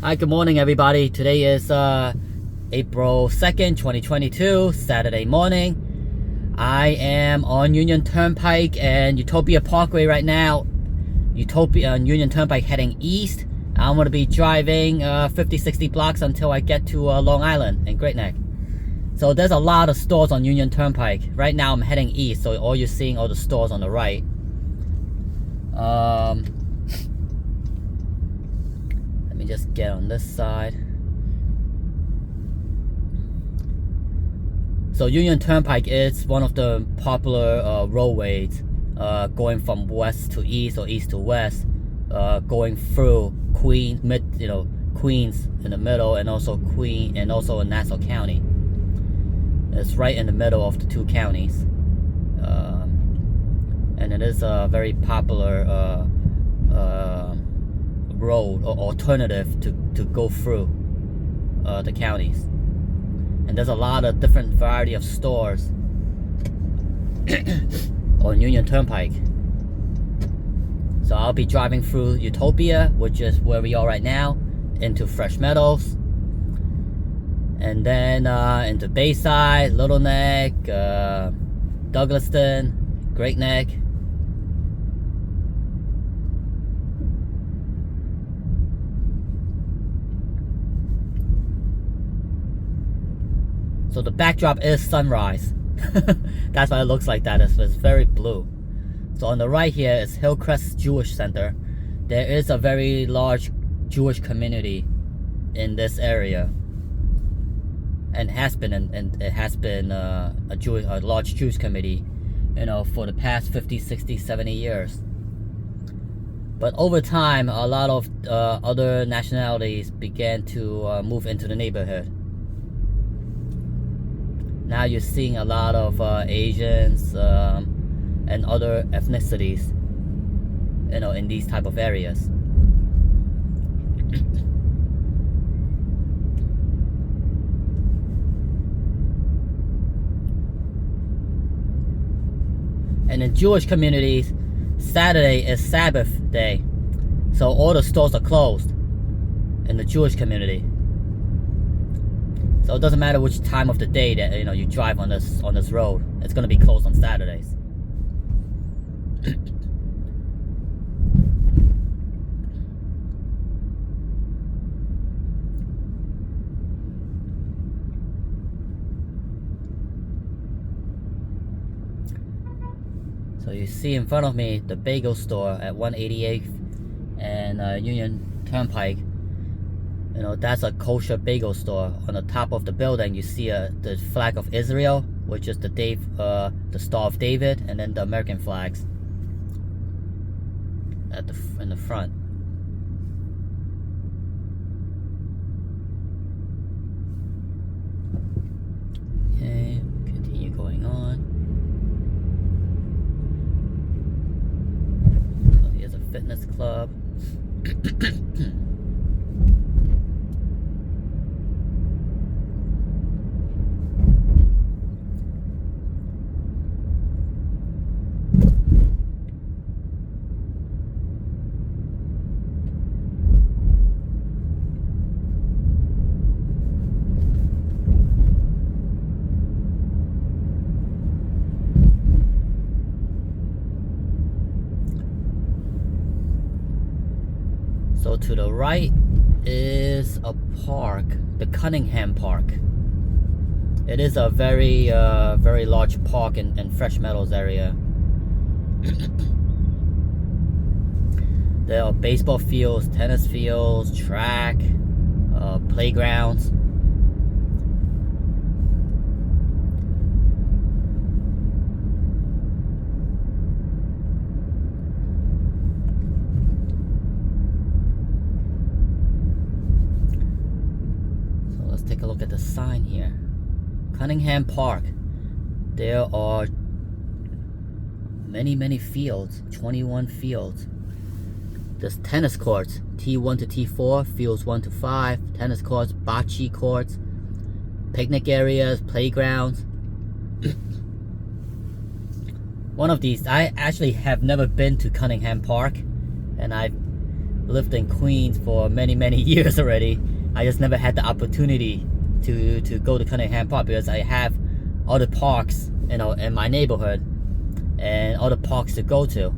Hi, good morning, everybody. Today is April 2nd, 2022, Saturday morning. I am on Union Turnpike and Utopia Parkway right now. Utopia and Union Turnpike heading east. I'm going to be driving 50-60 blocks until I get to Long Island and Great Neck. So there's a lot of stores on Union Turnpike. Right now I'm heading east, so all you're seeing are the stores on the right. Let me just get on this side. So Union Turnpike is one of the popular roadways going from west to east or east to west, going through Queens in the middle, and also in Nassau County. It's right in the middle of the two counties, and it is a very popular road or alternative to go through the counties. And there's a lot of different variety of stores on Union Turnpike. So I'll be driving through Utopia, which is where we are right now, into Fresh Meadows, and then into Bayside, Little Neck, Douglaston, Great Neck. So the backdrop is sunrise. That's why it looks like that. It's very blue. So on the right here is Hillcrest Jewish Center. There is a very large Jewish community in this area, and it has been a large Jewish community, for the past 50, 60, 70 years. But over time, a lot of other nationalities began to move into the neighborhood. Now you're seeing a lot of Asians and other ethnicities, in these type of areas. And in Jewish communities, Saturday is Sabbath day, so all the stores are closed in the Jewish community. So it doesn't matter which time of the day that you drive on this road, it's going to be closed on Saturdays. So you see in front of me the Bagel Store at 188th and Union Turnpike. That's a kosher bagel store. On the top of the building, you see the flag of Israel, which is the Star of David, and then the American flags in the front. Okay, continue going on. So here's a fitness club. So to the right is a park, the Cunningham Park. It is a very large park in Fresh Meadows area. There are baseball fields, tennis fields, track, playgrounds. Take a look at the sign here. Cunningham Park. There are many fields, 21 fields. There's tennis courts, T1 to T4, fields 1 to 5, tennis courts, bocce courts, picnic areas, playgrounds. One of these, I actually have never been to Cunningham Park, and I've lived in Queens for many years already. I just never had the opportunity to go to Cunningham Park because I have other parks, you know, in my neighborhood and other parks to go to.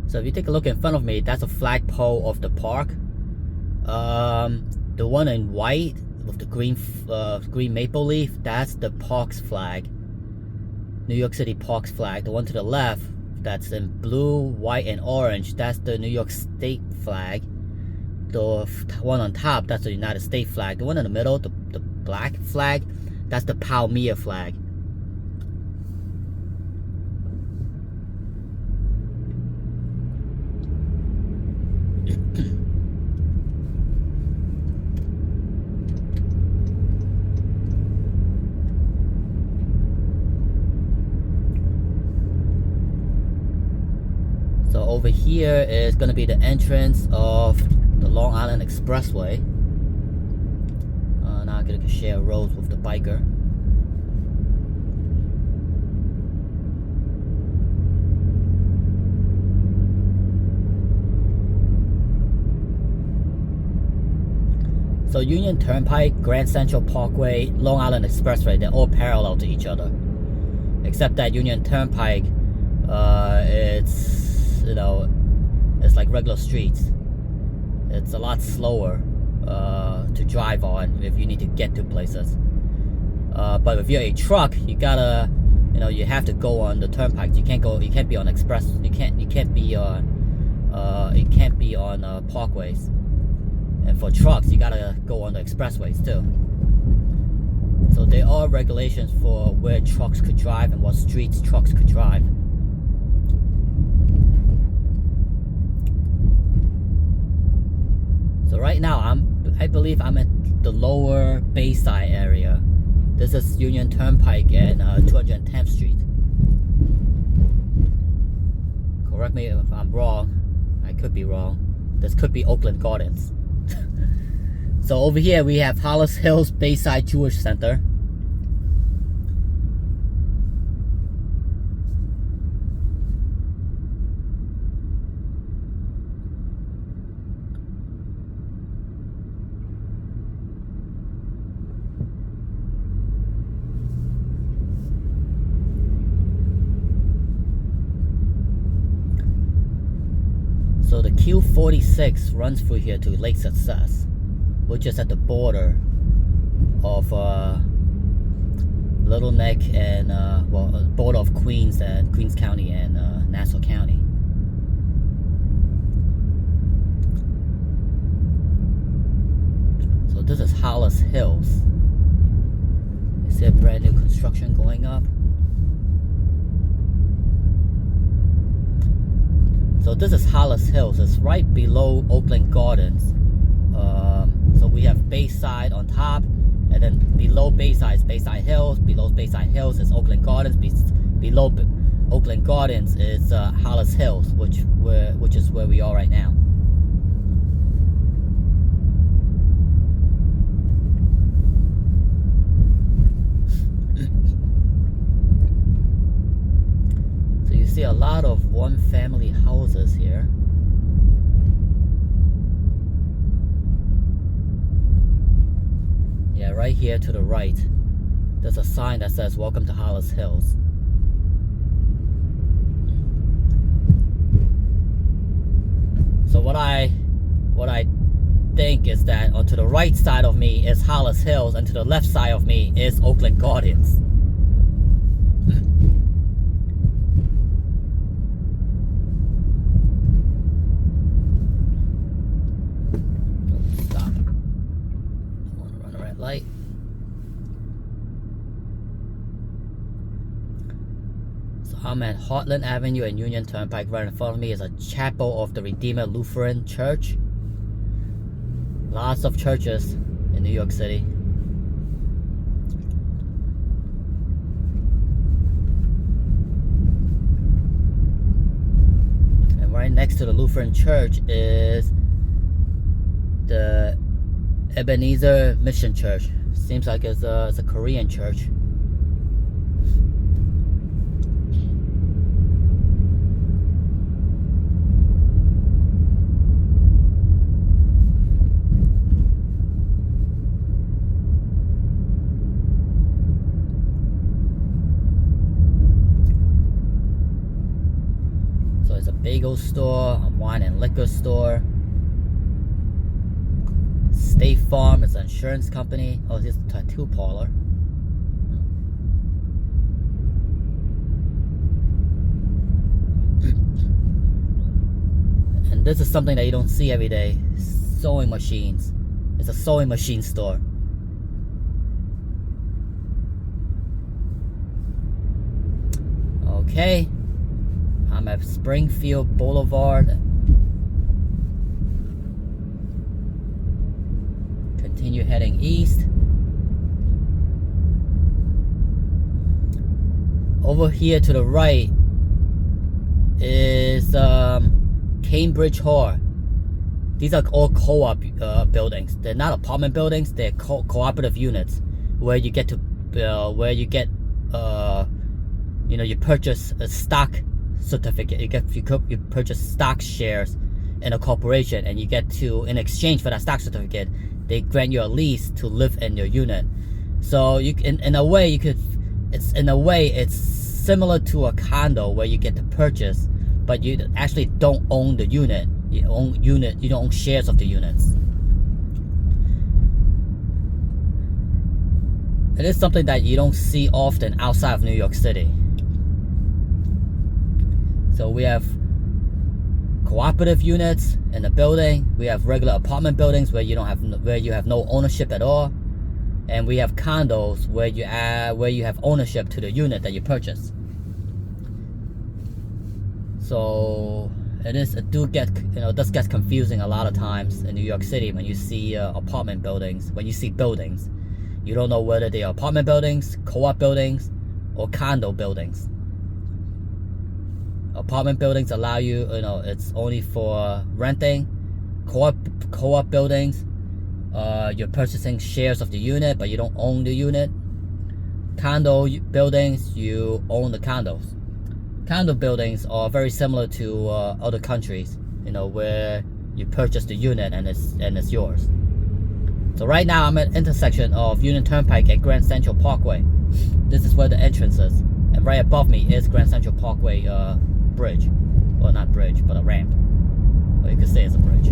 So if you take a look in front of me, that's a flagpole of the park. The one in white with the green maple leaf, that's the park's flag, New York City Parks flag. The one to the left, that's in blue, white, and orange, that's the New York State flag. The one on top, that's the United States flag. The one in the middle, the black flag, that's the Palmyra flag. So over here is going to be the entrance of the Long Island Expressway. Now I'm going to share roads with the biker. So Union Turnpike, Grand Central Parkway, Long Island Expressway, they're all parallel to each other. Except that Union Turnpike, it's like regular streets. It's a lot slower to drive on if you need to get to places. But if you're a truck, you gotta, you have to go on the turnpike. You can't be on express. You can't be on parkways. And for trucks, you gotta go on the expressways too. So there are regulations for where trucks could drive and what streets trucks could drive. So right now, I believe I'm at the lower Bayside area. This is Union Turnpike and 210th Street. Correct me if I'm wrong. I could be wrong. This could be Oakland Gardens. So over here we have Hollis Hills Bayside Jewish Center. So the Q46 runs through here to Lake Success, which is at the border of Little Neck and border of Queens County and Nassau County. So this is Hollis Hills. You see a brand new construction going up. So this is Hollis Hills. It's right below Oakland Gardens. So we have Bayside on top, and then below Bayside is Bayside Hills. Below Bayside Hills is Oakland Gardens. Below Oakland Gardens is Hollis Hills, which is where we are right now. So you see a lot of one-family houses here. Yeah, right here to the right, there's a sign that says "Welcome to Hollis Hills." So what I think is that to the right side of me is Hollis Hills, and to the left side of me is Oakland Gardens. Stop. I want to run a red light. So I'm at Heartland Avenue and Union Turnpike. Right in front of me is a chapel of the Redeemer Lutheran Church. Lots of churches in New York City. right next to the Lutheran Church is the Ebenezer Mission Church. Seems like it's a Korean church. So it's a bagel store, a wine and liquor store. State Farm is an insurance company. Oh, this is a tattoo parlor. And this is something that you don't see every day. Sewing machines. It's a sewing machine store. Okay. I'm at Springfield Boulevard. Continue heading east. Over here to the right is Cambridge Hall. These are all co-op buildings. They're not apartment buildings. They're cooperative units where you get to you purchase a stock certificate. You purchase stock shares in a corporation, and you get to, in exchange for that stock certificate, they grant you a lease to live in your unit. So you in a way it's similar to a condo where you get to purchase, but you actually don't own the unit. You don't own shares of the units. It is something that you don't see often outside of New York City. So we have cooperative units in the building. We have regular apartment buildings where you have no ownership at all, and we have condos where you have ownership to the unit that you purchase. So it does get confusing a lot of times in New York City when you see apartment buildings. When you see buildings, you don't know whether they are apartment buildings, co-op buildings, or condo buildings. Apartment buildings allow you, it's only for renting. Co-op buildings, you're purchasing shares of the unit, but you don't own the unit. Condo buildings, you own the condos. Condo buildings are very similar to other countries, where you purchase the unit and it's yours. So right now I'm at the intersection of Union Turnpike and Grand Central Parkway. This is where the entrance is, and right above me is Grand Central Parkway bridge. Well, not bridge, but a ramp. Or you could say it's a bridge.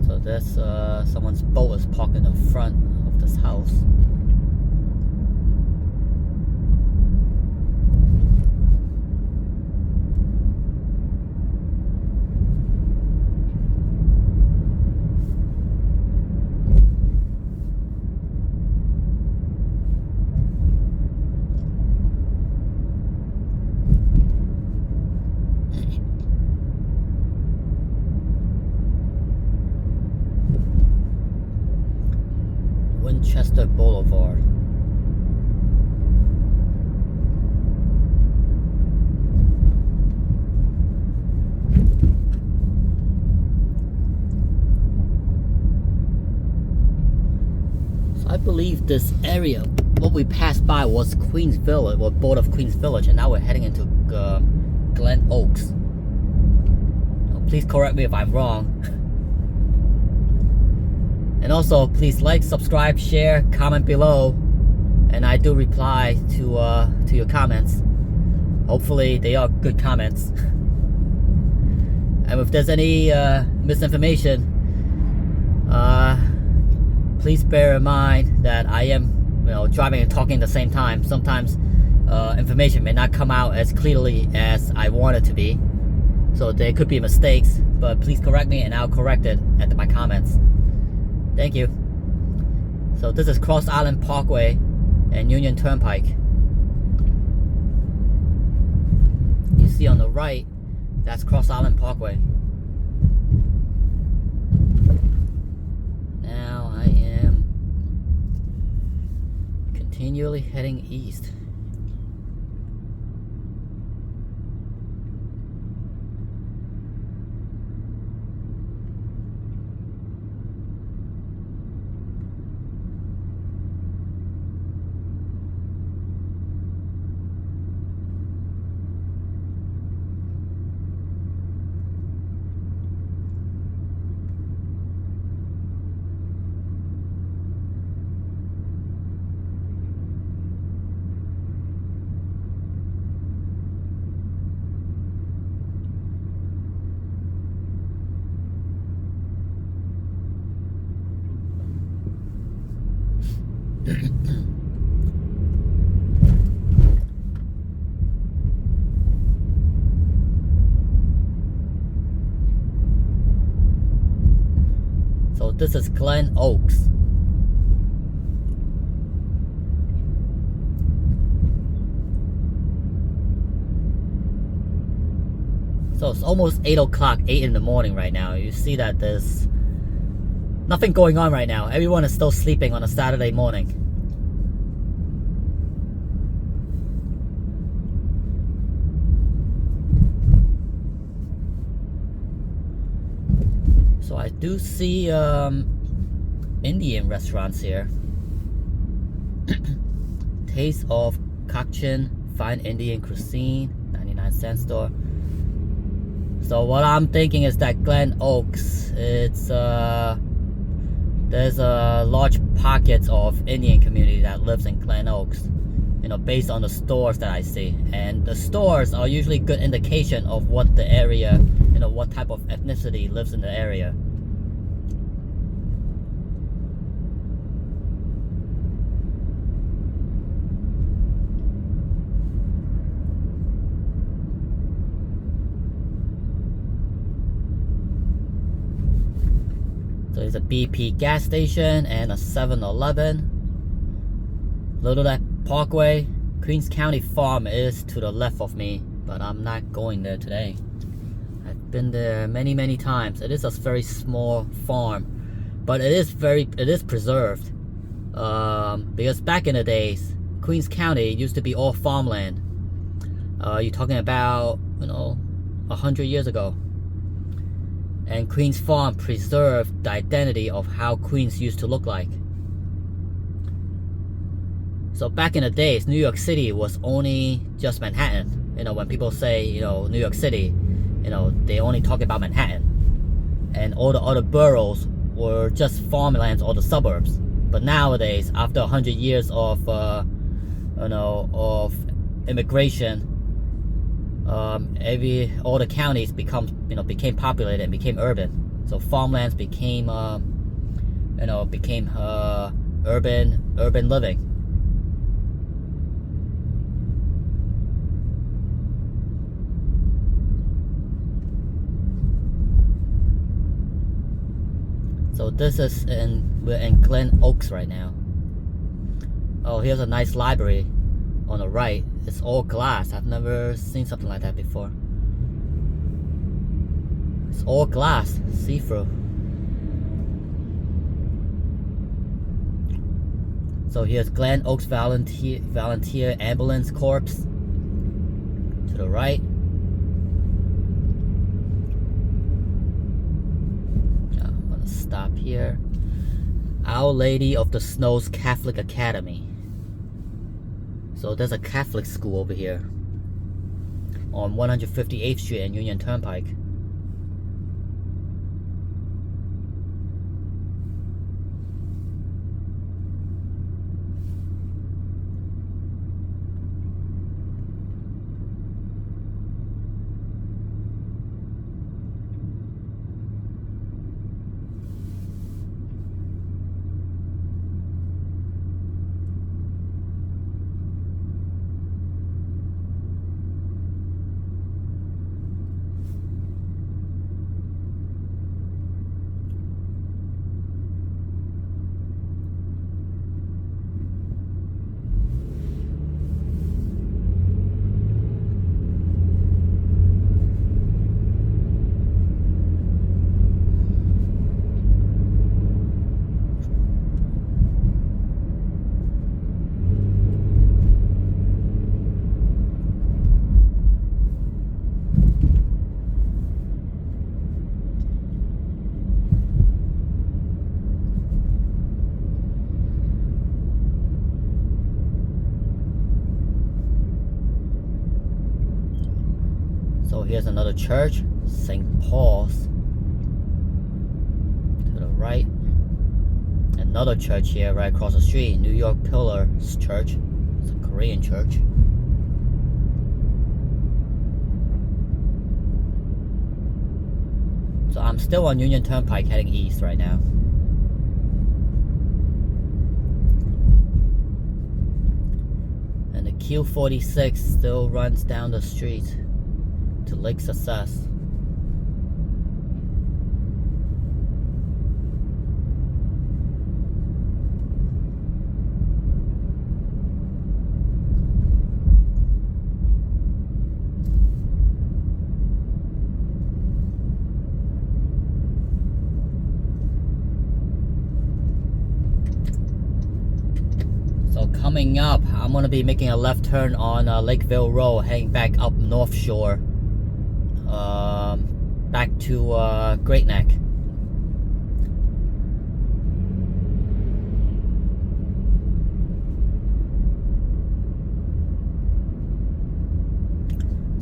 So there's someone's boat is parked in the front of this house. Winchester Boulevard. So I believe this area, what we passed by was Queens Village, or board of Queens Village, and now we're heading into Glen Oaks. Please correct me if I'm wrong. And also, please like, subscribe, share, comment below, and I do reply to your comments. Hopefully, they are good comments. And if there's any misinformation, please bear in mind that I am, driving and talking at the same time. Sometimes information may not come out as clearly as I want it to be, so there could be mistakes. But please correct me, and I'll correct it at my comments. Thank you. So this is Cross Island Parkway and Union Turnpike. right, that's Cross Island Parkway. Now I am continually heading east. So this is Glen Oaks. So it's almost 8 o'clock, 8 in the morning right now. You see that there's nothing going on right now. Everyone is still sleeping on a Saturday morning. So I do see Indian restaurants here. Taste of Cochin Fine Indian Cuisine, 99-cent store. So what I'm thinking is that Glen Oaks, it's there's a large pockets of Indian community that lives in Glen Oaks, you know, based on the stores that I see. And the stores are usually good indication of what the area, you know, what type of ethnicity lives in the area. So there's a BP gas station and a 7-Eleven. Little that Parkway. Queens County Farm is to the left of me, but I'm not going there today. I've been there many times. It is a very small farm, but it is preserved. Because back in the days, Queens County used to be all farmland. You're talking about, you know, 100 years ago. And Queens Farm preserved the identity of how Queens used to look like. So back in the days, New York City was only just Manhattan. You know, when people say, you know, New York City, you know, they only talk about Manhattan. And all the other boroughs were just farmlands or the suburbs. But nowadays, after 100 years of, you know, of immigration, all the counties became populated and became urban. So farmlands became urban living. So this is we're in Glen Oaks right now. Oh, here's a nice library on the right. It's all glass. I've never seen something like that before. It's all glass, see-through. So here's Glen Oaks Volunteer Ambulance Corps to the right. I'm gonna stop here. Our Lady of the Snows Catholic Academy. So there's a Catholic school over here on 158th Street and Union Turnpike. So here's another church, St. Paul's. To the right. Another church here right across the street, New York Pillars Church. It's a Korean church. So I'm still on Union Turnpike heading east right now. And the Q46 still runs down the street to Lake Success. So coming up, I'm going to be making a left turn on Lakeville Road, heading back up North Shore, back to Great Neck.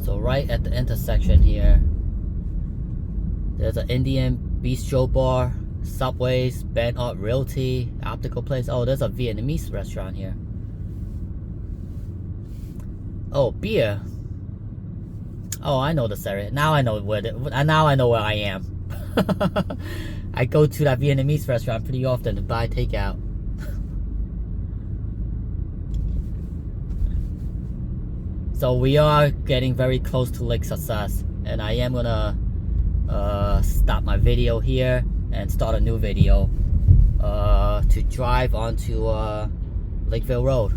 So right at the intersection here, there's an Indian bistro bar, Subways, Ben Art Realty, Optical Place. Oh, there's a Vietnamese restaurant here. Oh, beer. Oh, I know this area. Now I know where I am. I go to that Vietnamese restaurant pretty often to buy takeout. So we are getting very close to Lake Success, and I am gonna stop my video here and start a new video to drive onto Lakeville Road.